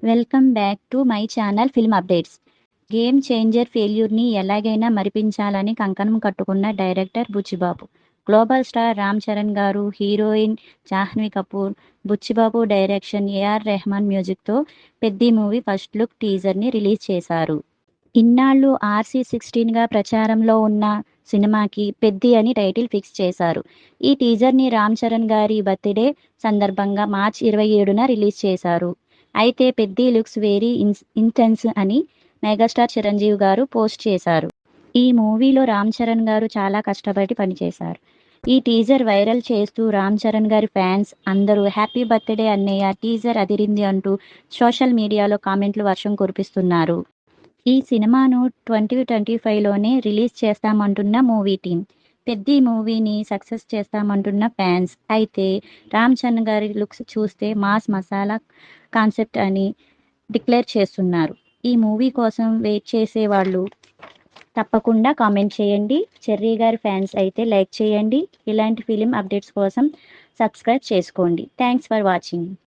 Welcome back to my channel film updates. Game changer ఫెయిల్యూర్ని ఎలాగైనా మరిపించాలని కంకణం కట్టుకున్న director Buchi Babu. Global star Ram Charan గారు, heroine Janhvi Kapoor, Buchi Babu direction, AR Rahman మ్యూజిక్తో పెద్ది మూవీ ఫస్ట్ లుక్ టీజర్ని రిలీజ్ చేశారు. ఇన్నాళ్లు RC16గా ప్రచారంలో ఉన్న సినిమాకి పెద్ది అని టైటిల్ ఫిక్స్ చేశారు. ఈ టీజర్ని రామ్ చరణ్ గారి బర్త్డే సందర్భంగా మార్చి 27న రిలీజ్ చేశారు. అయితే పెద్ది లుక్స్ వెరీ ఇంటెన్స్ అని మెగాస్టార్ చిరంజీవి గారు పోస్ట్ చేశారు. ఈ మూవీలో రామ్ చరణ్ గారు చాలా కష్టపడి పనిచేశారు. ఈ టీజర్ వైరల్ చేస్తూ రామ్ చరణ్ గారి ఫ్యాన్స్ అందరూ హ్యాపీ బర్త్డే అన్నయ్య, టీజర్ అదిరింది అంటూ సోషల్ మీడియాలో కామెంట్లు వర్షం కురిపిస్తున్నారు. ఈ సినిమాను 2025లోనే రిలీజ్ చేస్తామంటున్న మూవీ టీం, పెద్ది మూవీని సక్సెస్ చేస్తామంటున్న ఫ్యాన్స్. అయితే రామ్ చరణ్ గారి లుక్స్ చూస్తే మాస్ మసాలా కాన్సెప్ట్ అని డిక్లేర్ చేస్తున్నారు. ఈ మూవీ కోసం వెయిట్ చేసే వాళ్ళు తప్పకుండా కామెంట్ చేయండి. చెర్రీ గారి ఫ్యాన్స్ అయితే లైక్ చేయండి. ఇలాంటి ఫిలిం అప్డేట్స్ కోసం సబ్స్క్రైబ్ చేసుకోండి. Thanks for watching.